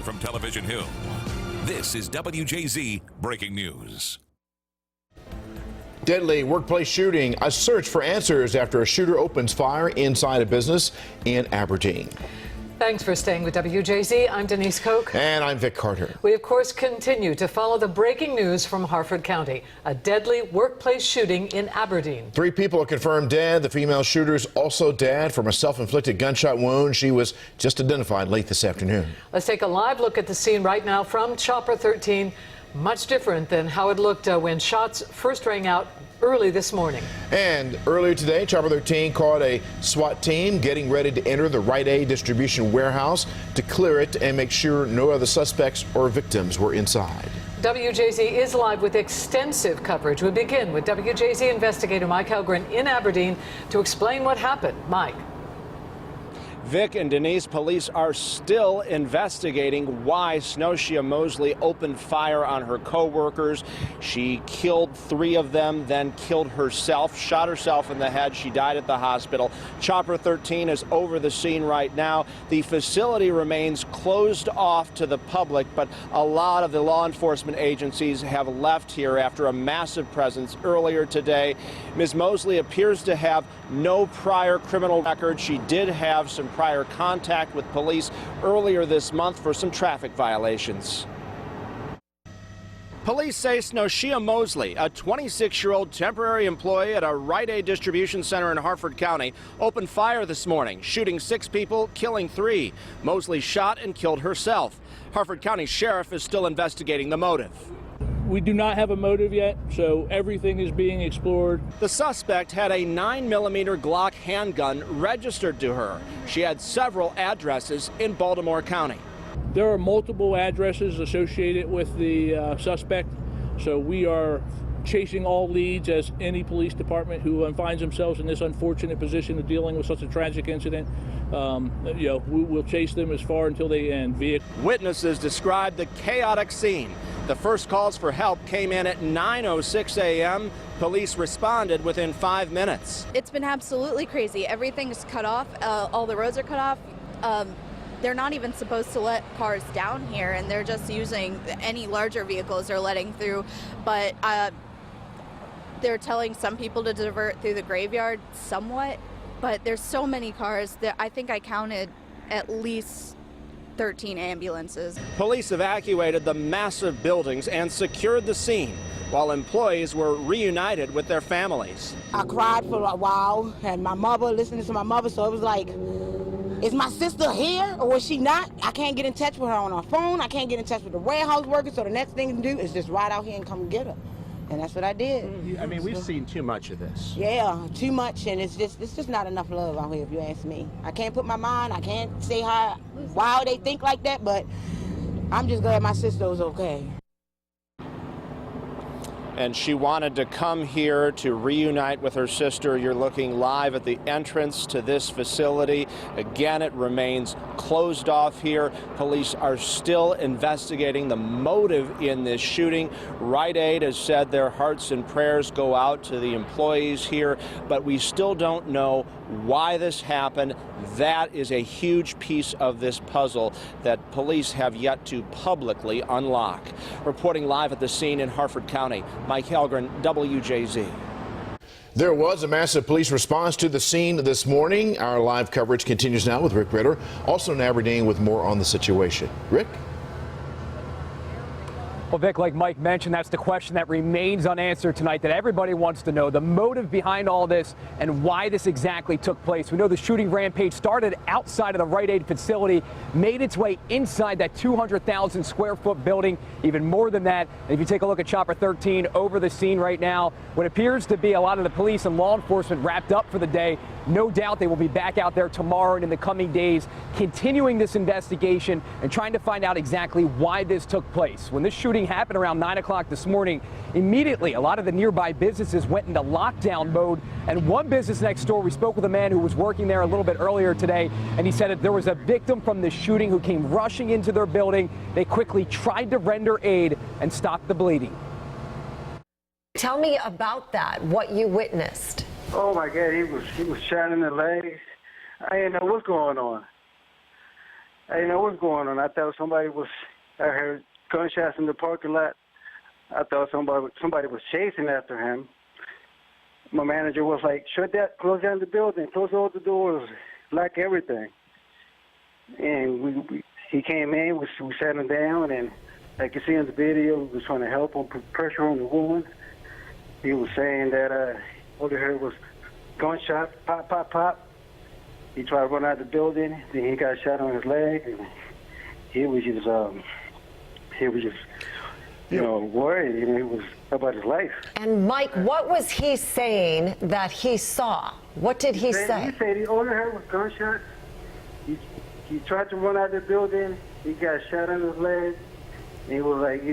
from Television Hill, this is WJZ Breaking News. Deadly workplace shooting. A search for answers after a shooter opens fire inside a business in Aberdeen. Thanks for staying with WJZ. I'm Denise Koch. And I'm Vic Carter. We, of course, continue to follow the breaking news from Harford County. A deadly workplace shooting in Aberdeen. 3 people are confirmed dead. The female shooter's also dead from a self-inflicted gunshot wound. She was just identified late this afternoon. Let's take a live look at the scene right now from Chopper 13. Much different than how it looked when shots first rang out early this morning. And earlier today, Chopper 13 caught a SWAT team getting ready to enter the Rite Aid Distribution warehouse to clear it and make sure no other suspects or victims were inside. WJZ is live with extensive coverage. We begin with WJZ investigator Mike Helgren in Aberdeen to explain what happened. Mike. Vic and Denise, police are still investigating why Snowshia Mosley opened fire on her co-workers. She killed 3 of them, then killed herself, shot herself in the head. She died at the hospital. Chopper 13 is over the scene right now. The facility remains closed off to the public, but a lot of the law enforcement agencies have left here after a massive presence earlier today. Ms. Mosley appears to have no prior criminal record. She did have some prior contact with police earlier this month for some traffic violations. Police say Snowshia Mosley, a 26-year-old temporary employee at a Rite Aid Distribution Center in Harford County, opened fire this morning, shooting 6 people, killing 3. Mosley shot and killed herself. Harford County Sheriff is still investigating the motive. We do not have a motive yet, so everything is being explored. The suspect had a 9mm Glock handgun registered to her. She had several addresses in Baltimore County. There are multiple addresses associated with the suspect, so we are chasing all leads as any police department who finds themselves in this unfortunate position of dealing with such a tragic incident. We will chase them as far until they end. Witnesses described the chaotic scene. The first calls for help came in at 9:06 a.m. Police responded within 5 minutes. It's been absolutely crazy. Everything's cut off. All the roads are cut off. They're not even supposed to let cars down here, and they're just using any larger vehicles they're letting through. But they're telling some people to divert through the graveyard somewhat. But there's so many cars that I think I counted at least 13 ambulances. Police evacuated the massive buildings and secured the scene while employees were reunited with their families. I cried for a while, and my mother, listening to my mother, so it was like, is my sister here or was she not? I can't get in touch with her on her phone. I can't get in touch with the warehouse workers, so the next thing to do is just ride out here and come get her. And that's what I did. I mean, we've seen too much of this. Yeah, too much, and it's just not enough love out here, if you ask me. I can't put my mind, I can't say why they think like that, but I'm just glad my sister was okay. And she wanted to come here to reunite with her sister. You're looking live at the entrance to this facility. Again, it remains closed off here. Police are still investigating the motive in this shooting. Rite Aid has said their hearts and prayers go out to the employees here, but we still don't know why this happened. That is a huge piece of this puzzle that police have yet to publicly unlock. Reporting live at the scene in Harford County, Mike Helgren, WJZ. There was a massive police response to the scene this morning. Our live coverage continues now with Rick Ritter, also in Aberdeen, with more on the situation. Rick? Well, Vic, like Mike mentioned, that's the question that remains unanswered tonight that everybody wants to know, the motive behind all this and why this exactly took place. We know the shooting rampage started outside of the Rite Aid facility, made its way inside that 200,000 square foot building, even more than that. And if you take a look at Chopper 13 over the scene right now, what appears to be a lot of the police and law enforcement wrapped up for the day. No doubt they will be back out there tomorrow and in the coming days, continuing this investigation and trying to find out exactly why this took place. When this shooting happened around 9 o'clock this morning, immediately a lot of the nearby businesses went into lockdown mode. And one business next door, we spoke with a man who was working there a little bit earlier today, and he said that there was a victim from the shooting who came rushing into their building. They quickly tried to render aid and stop the bleeding. Tell me about that, what you witnessed. Oh my God, he was shot in the leg. I didn't know what's going on. I didn't know what was going on. I thought I heard gunshots in the parking lot. I thought somebody was chasing after him. My manager was like, close down the building, close all the doors, lock everything. And he came in, we sat him down, and like you see in the video, we was trying to help him, put pressure on the wound. He was saying that all he heard was gunshots, pop, pop, pop. He tried to run out of the building, then he got shot on his leg, and he was just worried. He was about his life. And Mike, what was he saying that he saw? What did he say? He said all he heard was gunshots. He tried to run out of the building. He got shot on his leg. And he was like, he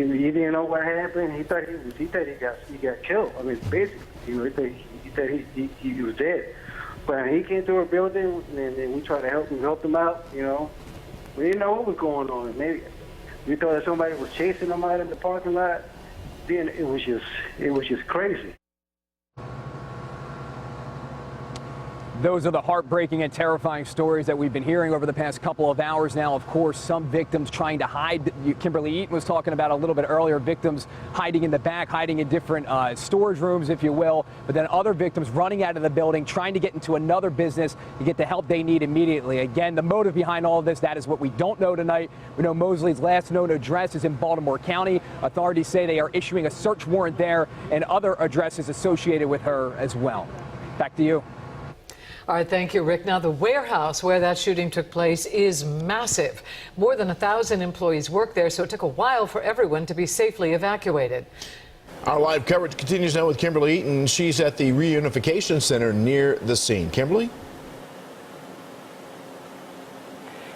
didn't know what happened. He thought he got killed. I mean, basically, he thought he was dead. But he came to our building, and then we tried to help him out. You know, we didn't know what was going on. Maybe we thought that somebody was chasing him out in the parking lot. Then it was just crazy. Those are the heartbreaking and terrifying stories that we've been hearing over the past couple of hours now. Of course, some victims trying to hide. Kimberly Eaton was talking about a little bit earlier, victims hiding in the back, hiding in different storage rooms, if you will. But then other victims running out of the building, trying to get into another business to get the help they need immediately. Again, the motive behind all of this, that is what we don't know tonight. We know Mosley's last known address is in Baltimore County. Authorities say they are issuing a search warrant there and other addresses associated with her as well. Back to you. All right, thank you, Rick. Now, the warehouse where that shooting took place is massive. More than 1,000 employees work there, so it took a while for everyone to be safely evacuated. Our live coverage continues now with Kimberly Eaton. She's at the Reunification Center near the scene. Kimberly?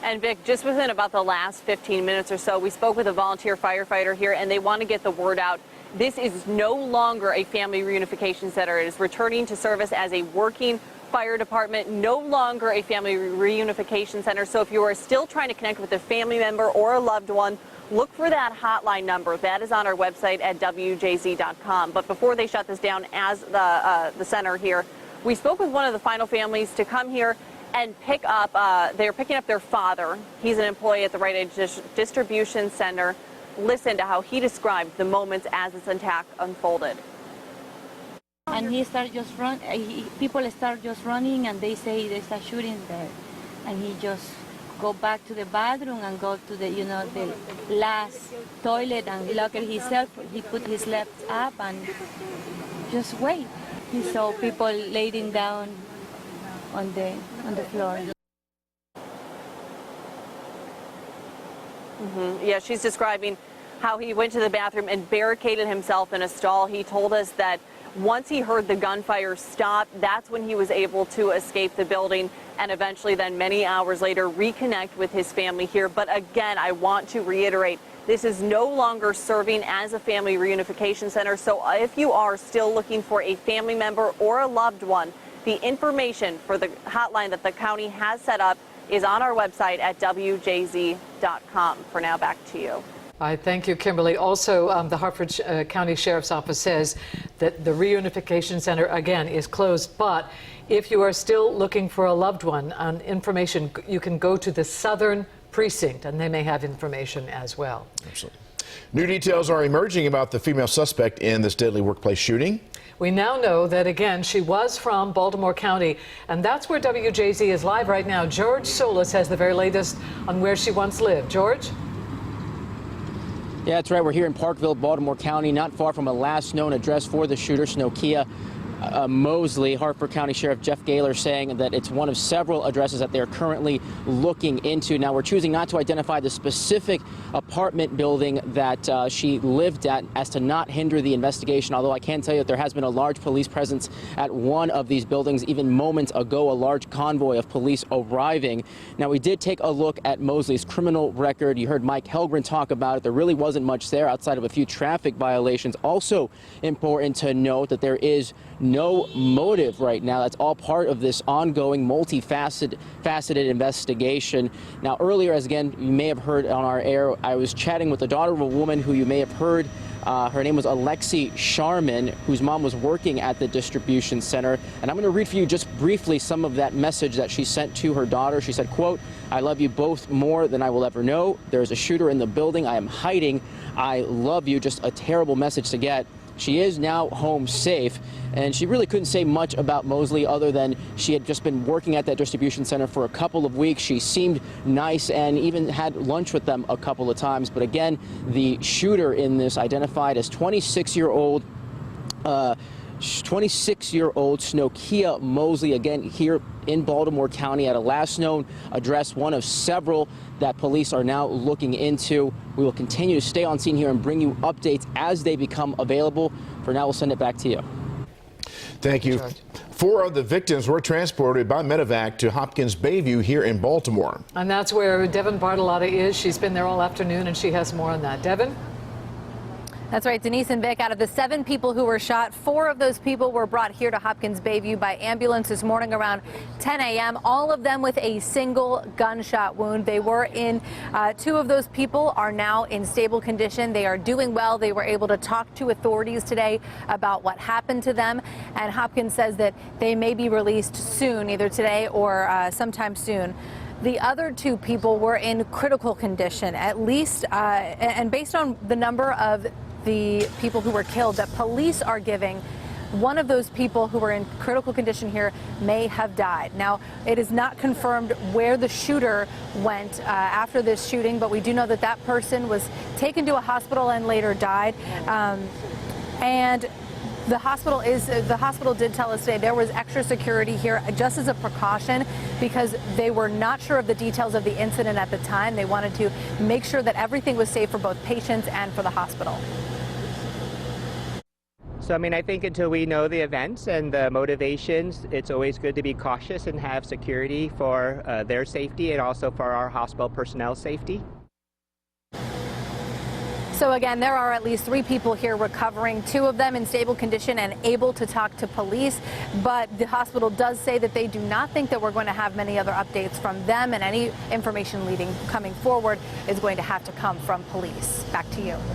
And Vic, just within about the last 15 minutes or so, we spoke with a volunteer firefighter here, and they want to get the word out. This is no longer a family reunification center. It is returning to service as a working fire department, no longer a family reunification center. So if you are still trying to connect with a family member or a loved one, look for that hotline number. That is on our website at WJZ.com. But before they shut this down as the center here, we spoke with one of the final families to come here and pick up, they're picking up their father. He's an employee at the Rite Aid Distribution Center. Listen to how he described the moments as this attack unfolded. And he started just run. People start just running, and they say there's a shooting there, and he just go back to the bathroom and go to the the last toilet and lock it himself. He put his legs up and just wait. He saw people laying down on the floor. Yeah, she's describing how he went to the bathroom and barricaded himself in a stall. He told us that once he heard the gunfire stop, that's when he was able to escape the building and eventually then many hours later reconnect with his family here. But again, I want to reiterate, this is no longer serving as a family reunification center. So if you are still looking for a family member or a loved one, the information for the hotline that the county has set up is on our website at WJZ.com. For now, back to you. All right, thank you, Kimberly. Also, the Harford County Sheriff's Office says that the reunification center, again, is closed. But if you are still looking for a loved one, information, you can go to the Southern Precinct, and they may have information as well. Absolutely. New details are emerging about the female suspect in this deadly workplace shooting. We now know that, again, she was from Baltimore County, and that's where WJZ is live right now. George Solis has the very latest on where she once lived. George? Yeah, that's right. We're here in Parkville, Baltimore County, not far from a last known address for the shooter, Snokia Mosley. Harford County Sheriff Jeff Gaylor saying that it's one of several addresses that they're currently looking into. Now, we're choosing not to identify the specific apartment building that she lived at as to not hinder the investigation, although I can tell you that there has been a large police presence at one of these buildings. Even moments ago, a large convoy of police arriving. Now, we did take a look at Mosley's criminal record. You heard Mike Helgren talk about it. There really wasn't much there outside of a few traffic violations. Also important to note that there is no motive right now. That's all part of this ongoing multifaceted investigation. Now, earlier, as again, you may have heard on our air, I was chatting with the daughter of a woman who you may have heard Her name was Alexi Sharman, whose mom was working at the distribution center. And I'm going to read for you just briefly some of that message that she sent to her daughter. She said, quote, "I love you both more than I will ever know. There's a shooter in the building. I am hiding. I love you." Just a terrible message to get. She is now home safe, and she really couldn't say much about Mosley other than she had just been working at that distribution center for a couple of weeks. She seemed nice and even had lunch with them a couple of times. But again, the shooter in this identified as 26-year-old Snokia Mosley, again here in Baltimore County at a last known address, one of several that police are now looking into. We will continue to stay on scene here and bring you updates as they become available. For now, we'll send it back to you. Thank you. 4 of the victims were transported by medevac to Hopkins Bayview here in Baltimore. And that's where Devin Bartolotta is. She's been there all afternoon, and she has more on that. Devin? That's right, Denise and Vic. Out of the 7 people who were shot, 4 of those people were brought here to Hopkins Bayview by ambulance this morning around 10 a.m., all of them with a single gunshot wound. They were in, 2 of those people are now in stable condition. They are doing well. They were able to talk to authorities today about what happened to them, and Hopkins says that they may be released soon, either today or sometime soon. The other 2 people were in critical condition, at least, and based on the number of the people who were killed that police are giving, one of those people who were in critical condition here may have died. Now, it is not confirmed where the shooter went after this shooting, but we do know that that person was taken to a hospital and later died. And the hospital did tell us today there was extra security here just as a precaution because they were not sure of the details of the incident at the time. They wanted to make sure that everything was safe for both patients and for the hospital. So, I mean, I think until we know the events and the motivations, it's always good to be cautious and have security for their safety and also for our hospital personnel's safety. So again, there are at least 3 people here recovering, 2 of them in stable condition and able to talk to police. But the hospital does say that they do not think that we're going to have many other updates from them, and any information coming forward is going to have to come from police. Back to you.